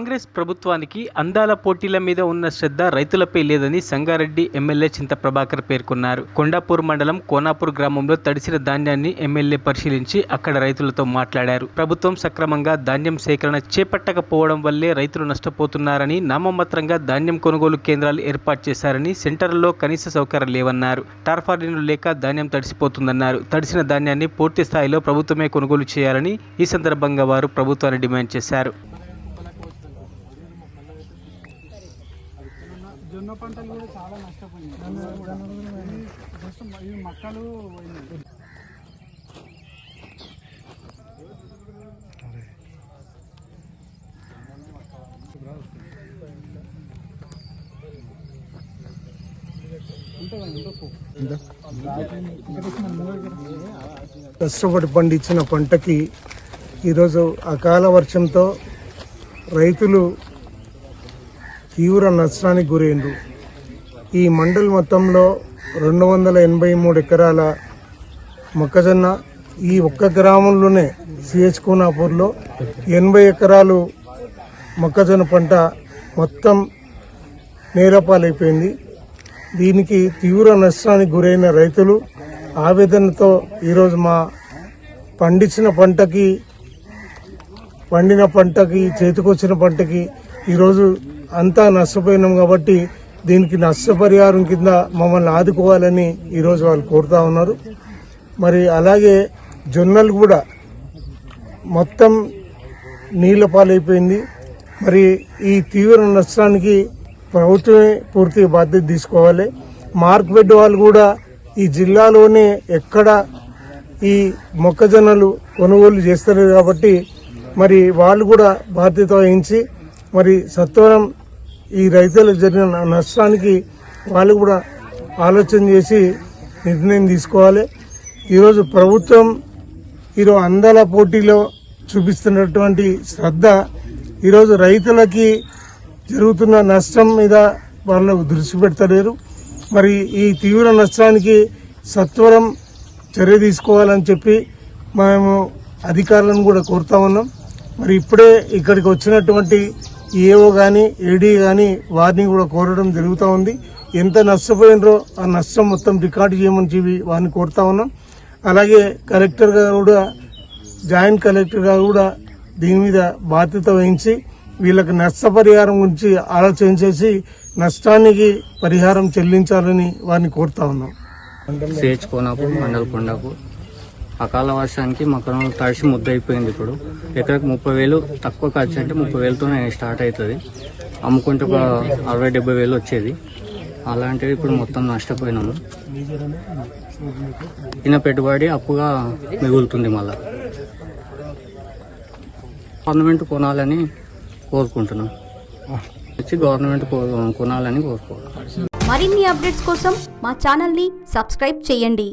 కాంగ్రెస్ ప్రభుత్వానికి అందాల పోటీల మీద ఉన్న శ్రద్ధ రైతులపై లేదని సంగారెడ్డి ఎమ్మెల్యే చింత ప్రభాకర్ పేర్కొన్నారు. కొండాపూర్ మండలం కోనాపూర్ గ్రామంలో తడిసిన ధాన్యాన్ని ఎమ్మెల్యే పరిశీలించి అక్కడ రైతులతో మాట్లాడారు. ప్రభుత్వం సక్రమంగా ధాన్యం సేకరణ చేపట్టకపోవడం వల్లే రైతులు నష్టపోతున్నారని, నామమాత్రంగా ధాన్యం కొనుగోలు కేంద్రాలు ఏర్పాటు చేశారని, సెంటర్లలో కనీస సౌకర్యాలు లేవన్నారు. టార్పాలిన్లు లేక ధాన్యం తడిసిపోతుందన్నారు. తడిసిన ధాన్యాన్ని పూర్తి స్థాయిలో ప్రభుత్వమే కొనుగోలు చేయాలని ఈ సందర్భంగా వారు ప్రభుత్వాన్ని డిమాండ్ చేశారు. జొన్న పంటలు కూడా చాలా నష్టపోయింది. ఈ మొక్కలు కష్టపడి పండించిన పంటకి ఈరోజు అకాల వర్షంతో రైతులు తీవ్ర నష్టానికి గురైండ్రు. ఈ మండల్ మొత్తంలో 283 ఎకరాల మొక్కజొన్న, ఈ ఒక్క గ్రామంలోనే సిహెచ్ కోనాపూర్లో 80 ఎకరాలు మొక్కజొన్న పంట మొత్తం నేలపాలైపోయింది. దీనికి తీవ్ర నష్టానికి గురైన రైతులు ఆవేదనతో ఈరోజు మా పండించిన పంటకి చేతికొచ్చిన పంటకి ఈరోజు అంతా నష్టపోయినాం కాబట్టి దీనికి నష్టపరిహారం కింద మమ్మల్ని ఆదుకోవాలని ఈరోజు వాళ్ళు కోరుతా ఉన్నారు. మరి అలాగే జొన్నలు కూడా మొత్తం నీళ్ల పాలైపోయింది. మరి ఈ తీవ్ర నష్టానికి ప్రభుత్వమే పూర్తి బాధ్యత తీసుకోవాలి. మార్కెట్ వాళ్ళు కూడా ఈ జిల్లాలోనే ఎక్కడ ఈ మొక్కజొన్నలు కొనుగోలు చేస్తారు కాబట్టి మరి వాళ్ళు కూడా బాధ్యత వహించి మరి సత్వరం ఈ రైతులకు జరిగిన నష్టానికి వాళ్ళు కూడా ఆలోచన చేసి నిర్ణయం తీసుకోవాలి. ఈరోజు ప్రభుత్వం ఈరోజు అందాల పోటీలో చూపిస్తున్నటువంటి శ్రద్ధ ఈరోజు రైతులకి జరుగుతున్న నష్టం మీద వాళ్ళు దృష్టి పెడతలేరు. మరి ఈ తీవ్ర నష్టానికి సత్వరం చర్య తీసుకోవాలని చెప్పి మేము అధికారులను కూడా కోరుతా ఉన్నాం. మరి ఇప్పుడే ఇక్కడికి వచ్చినటువంటి ఏఓ కానీ ఏడీ కానీ వారిని కూడా కోరడం జరుగుతూ ఉంది. ఎంత నష్టపోయినరో ఆ నష్టం మొత్తం రికార్డు చేయమని చెప్పి వారిని కోరుతా ఉన్నాం. అలాగే కలెక్టర్గా కూడా, జాయింట్ కలెక్టర్గా కూడా దీని మీద బాధ్యత వహించి వీళ్ళకి నష్టపరిహారం గురించి ఆలోచన చేసి నష్టానికి పరిహారం చెల్లించాలని వారిని కోరుతా ఉన్నాం. సిహెచ్ కోనాపూర్ మండల్ కొండాపూర్ అకాల వర్షానికి మొక్కలు తడిసి ముద్దయిపోయింది. ఇప్పుడు ఎకరకు 30,000 తక్కువ ఖర్చు అంటే 30,000తోనే స్టార్ట్ అవుతుంది. అమ్ముకుంటే ఒక 60-70,000 వచ్చేది. అలాంటిది ఇప్పుడు మొత్తం నష్టపోయినాము. ఈయన పెట్టుబడి అప్పుగా మిగులుతుంది. మళ్ళా గవర్నమెంట్ కొనాలని కోరుకుంటున్నాం. గవర్నమెంట్ కొనాలని కోరుకుంటున్నాం. మరిన్ని అప్డేట్స్ కోసం మా ఛానల్ని సబ్స్క్రైబ్ చేయండి.